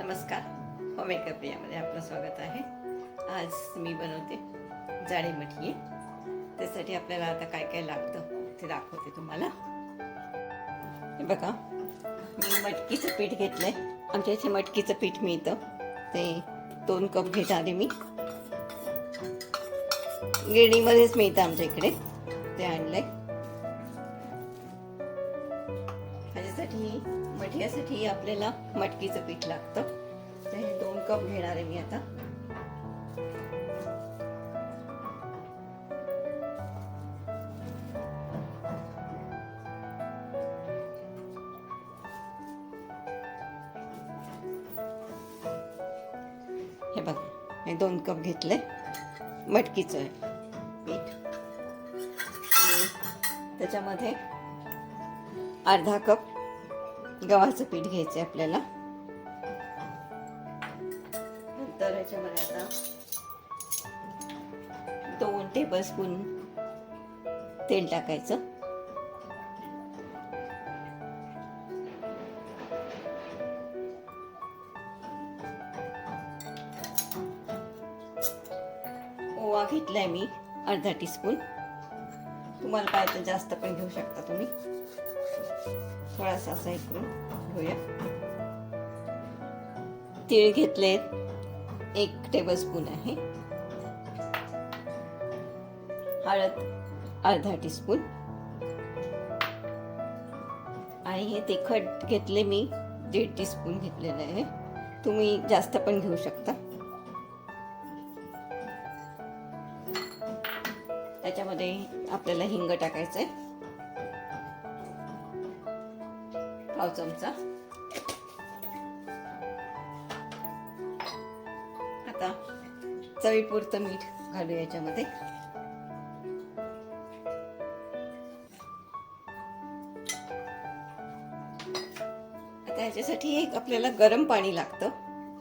नमस्कार, होममेकर प्रियामध्ये आपलं स्वागत आहे. आज मी बनवते जाडी मटकी. त्यासाठी आपल्याला आता काय काय लागतं ते दाखवते तुम्हाला. हे बघा, मी मटकीचं पीठ घेतलंय. आमच्या इथे मटकीचं पीठ मिळतं, ते 2 कप घेत आले मी. गिरणीमध्येच मिळतं आमच्या इकडे, ते आणलंय. ह्याच्यासाठी मटकीसाठी आपल्याला मटकीचं पीठ लागतं. तर हे 2 कप घेणार आहे मी आता. हे बघा, हे 2 कप घेतले मटकीचं पीठ. त्याच्यामध्ये अर्धा कप गव्हाचं पीठ घ्यायचं आपल्याला. नंतर याच्यामध्ये आता 2 टेबलस्पून तेल टाकायचं. ओवा घेतलाय मी अर्धा टीस्पून. तुम्हाला पाहिजे तर जास्त पण घेऊ शकता तुम्ही. थोडासा असा इकडून घेऊया. तीळ घेतले 1 टेबलस्पून आहे. हळद अर्धा टीस्पून. आणि हे तिखट घेतले मी 1.5 टीस्पून घेतलेलं आहे. तुम्ही जास्त पण घेऊ शकता. त्याच्यामध्ये आपल्याला हिंग टाकायचंय, पाव चमचा. आता चवीपुरतं मीठ घालू याच्यामध्ये. आता याच्यासाठी एक आपल्याला गरम पाणी लागतं,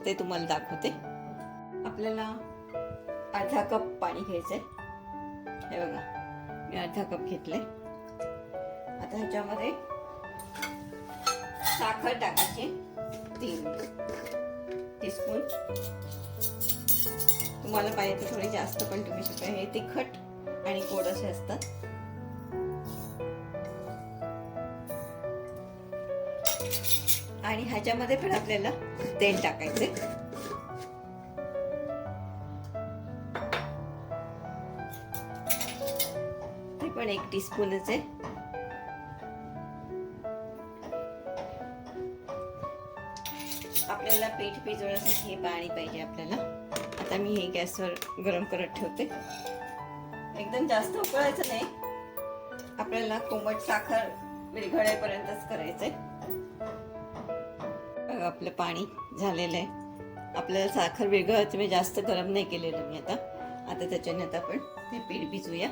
ते तुम्हाला दाखवते. आपल्याला अर्धा कप पाणी घ्यायचंय. हे बघा, मी अर्धा कप घेतले. आता ह्याच्यामध्ये साखर टाकायची 3 टीस्पून. तुम्हाला पाहिजे तर थोडी जास्त पण तुम्ही शकता. हे तिखट आणि गोड असे असतात. आणि ह्याच्यामध्ये पण आपल्याला तेल टाकायचे. ते पण 1 टीस्पूनच आहे. आपल्याला पीठ भिजवण्यासाठी हे पाणी पाहिजे आपल्याला. आता मी हे गॅसवर गरम करत ठेवते. एकदम जास्त उकळायचं नाही, आपल्याला कोमट साखर विरघळेपर्यंतच करायचंय. आपलं पाणी झालेलं आहे. आपल्याला साखर विरघळायचं, मी जास्त गरम नाही केलेलं मी आता. त्याच्याने आता आपण हे पीठ भिजवूया.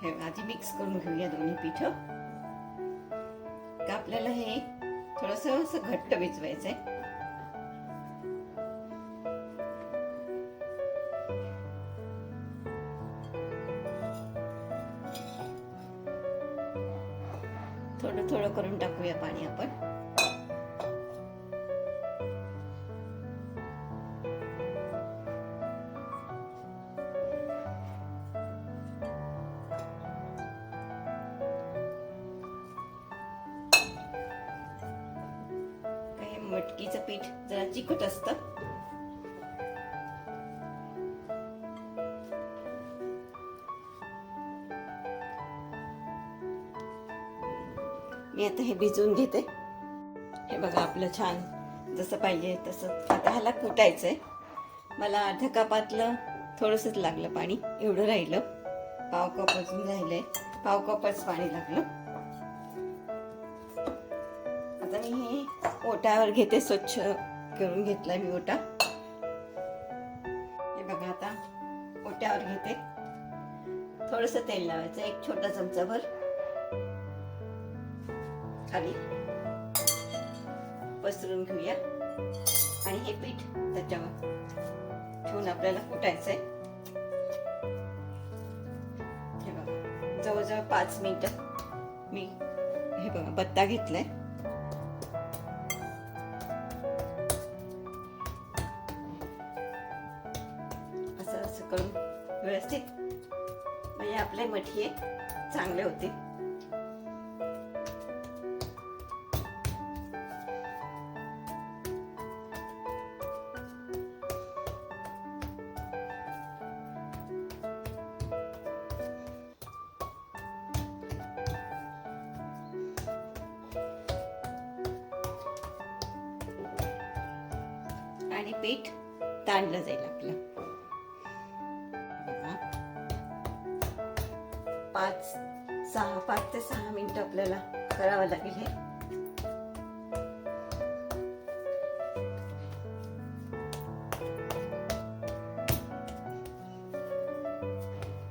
हे आधी मिक्स करून घेऊया दोन्ही पीठ. आपल्याला हे थोडंसं असं घट्ट भिजवायचंय. थोडं थोडं करून टाकूया पाणी आपण. मटकीचं पीठ जरा चिकट असतं. मी आता हे भिजवून घेते. हे बघा, आपलं छान जसं पाहिजे तसं. आता ह्याला कुटायचंय. मला अर्ध्या कपातलं थोडंसंच लागलं पाणी, एवढं राहिलं. पाव कप अजून राहिलंय. पाव कपच पाणी लागलं. आता मी हे ओट्यावर घेते. स्वच्छ करून घेतलाय मी ओटा. हे बघा, आता ओट्यावर घेते. थोडंसं तेल लावायचं, 1 छोटा चमचाभर खाली पसरून घेऊया. आणि हे पीठ त्याच्यावर ठेवून आपल्याला कुटायचंय. हे बघा, जवळजवळ 5 मिनिटं मी हे बघा बत्ता घेतलाय. व्यवस्थित, म्हणजे आपले मठिये चांगले होते. आणि पीठ ताणलं जाईल आपलं. 5 ते 6 मिनिटं आपल्याला करावं लागेल हे.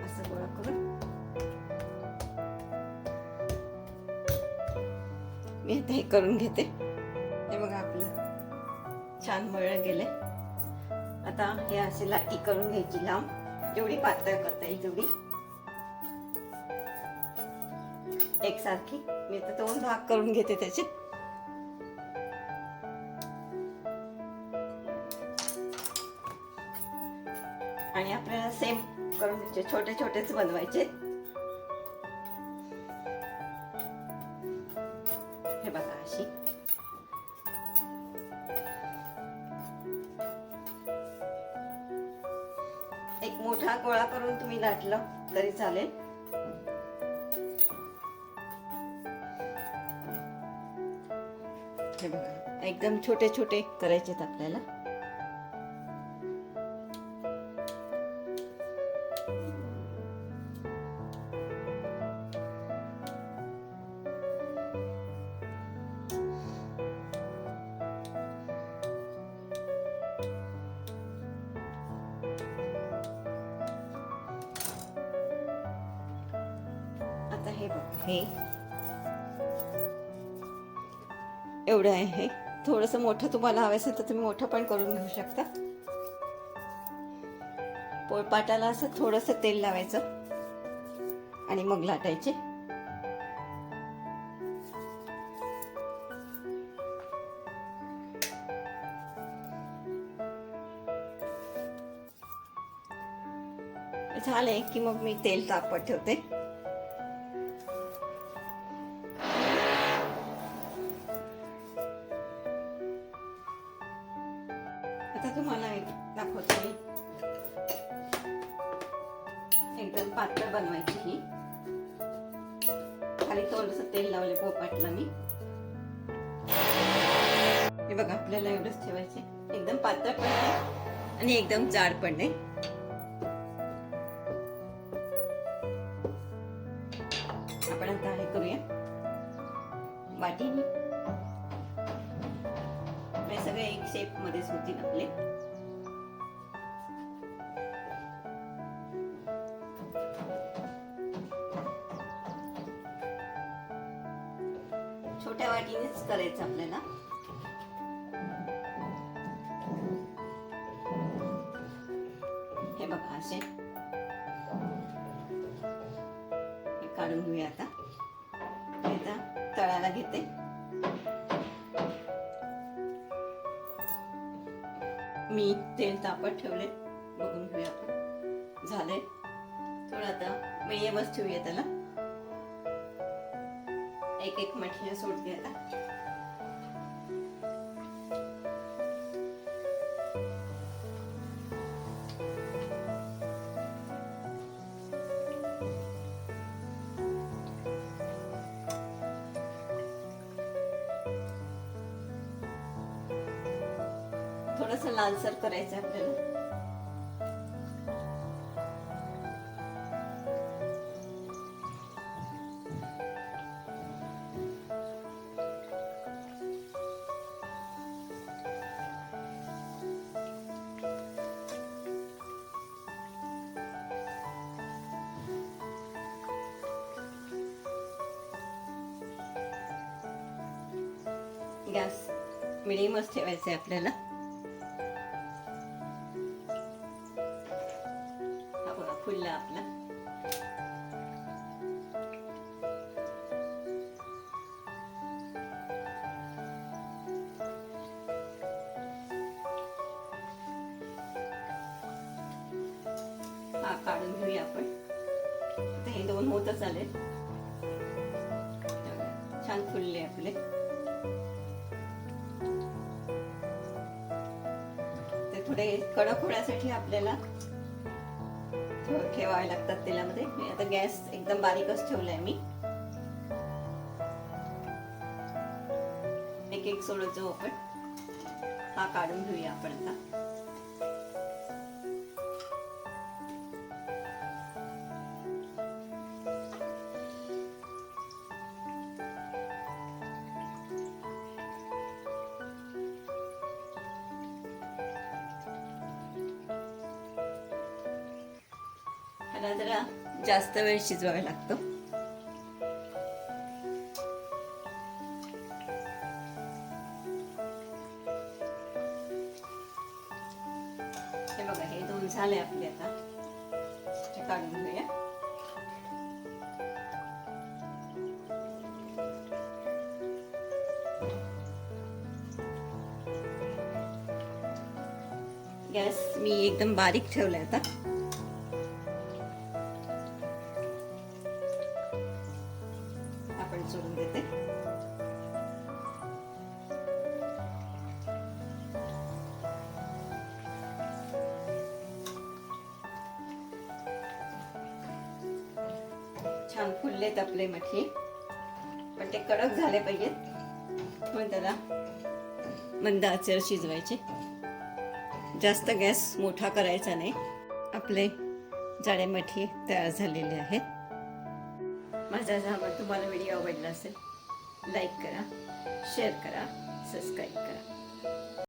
असं गोळा करून मी आता हे करून घेते. हे बघा आपलं छान मळलं गेले. आता हे असे लाटी करून घ्यायची लांब, जेवढी पातळ करता येईल तेवढी एकसारखी. मी आता 2 भाग करून घेते त्याचे. आणि आपल्याला सेम करून घ्यायचे, छोटे छोटेच बनवायचे. हे बघा अशी. एक मोठा गोळा करून तुम्ही लाटलं तरी चालेल. हे बघा एकदम छोटे छोटे करायचेत आपल्याला. आता हे बघा, हे एवढं आहे. थोडंसं मोठं तुम्हाला हवं असेल तर तुम्ही मोठं पण करून घेऊ शकता. पोळपाटाला असं थोडंसं तेल लावायचं आणि मग लाटायचे. झाले की मग मी तेल तापत ठेवते. आता तुम्हाला एक दाखवते. एकदम पातळ बनवायची ही. खाली थोडंसं तेल लावले पोळपाटला मी. हे बघा आपल्याला एवढंच ठेवायचे. एकदम पातळ पण नाही आणि एकदम जाड पण नाही. आपण आता हे करूया वाटीने. सगळे एक शेप मध्येच होतील आपले. छोट्या वाटीनेच करायचं आपल्याला. हे बघा असे हे काढून घेऊया. आता तळाला घेते. मी तेल तापत ठेवले, बघून घेऊया आपण. झाले थोडं. आता मिडियमच ठेवूया त्याला. एक एक मठीला सोडते आता. थोडंसं लालसर करायचं आपल्याला. गॅस मिडियमच ठेवायचं आहे आपल्याला. हा बघा फुलला आपला. हा काढून घेऊया आपण. आता हे 2 होतच आले, छान फुलले आपले. ते थोडे कडक होण्यासाठी आपल्याला ठेवावे लागतात तेलामध्ये. मी आता गॅस एकदम बारीकच ठेवलाय मी. एक एक सोडत जाऊ आपण. हा काढून घेऊया आपण आता. ह्याला जरा जास्त वेळ शिजवावा लागतो. हे बघा, हे 2 झाले आपले. आता हे काढून घेऊया. गॅस मी एकदम बारीक ठेवलाय आता. आपण सोडून देते. छान फुललेत आपले मठे, पण ते कडक झाले पाहिजेत, म्हणून त्याला मंद आचेवर शिजवायचे. जास्त गॅस मोठा करायचा नाही. आपले जाडे मठे तयार झालेले आहेत. माझा जर तुम्हाला व्हिडिओ आवडला असेल, लाईक करा, शेअर करा, सबस्क्राईब करा.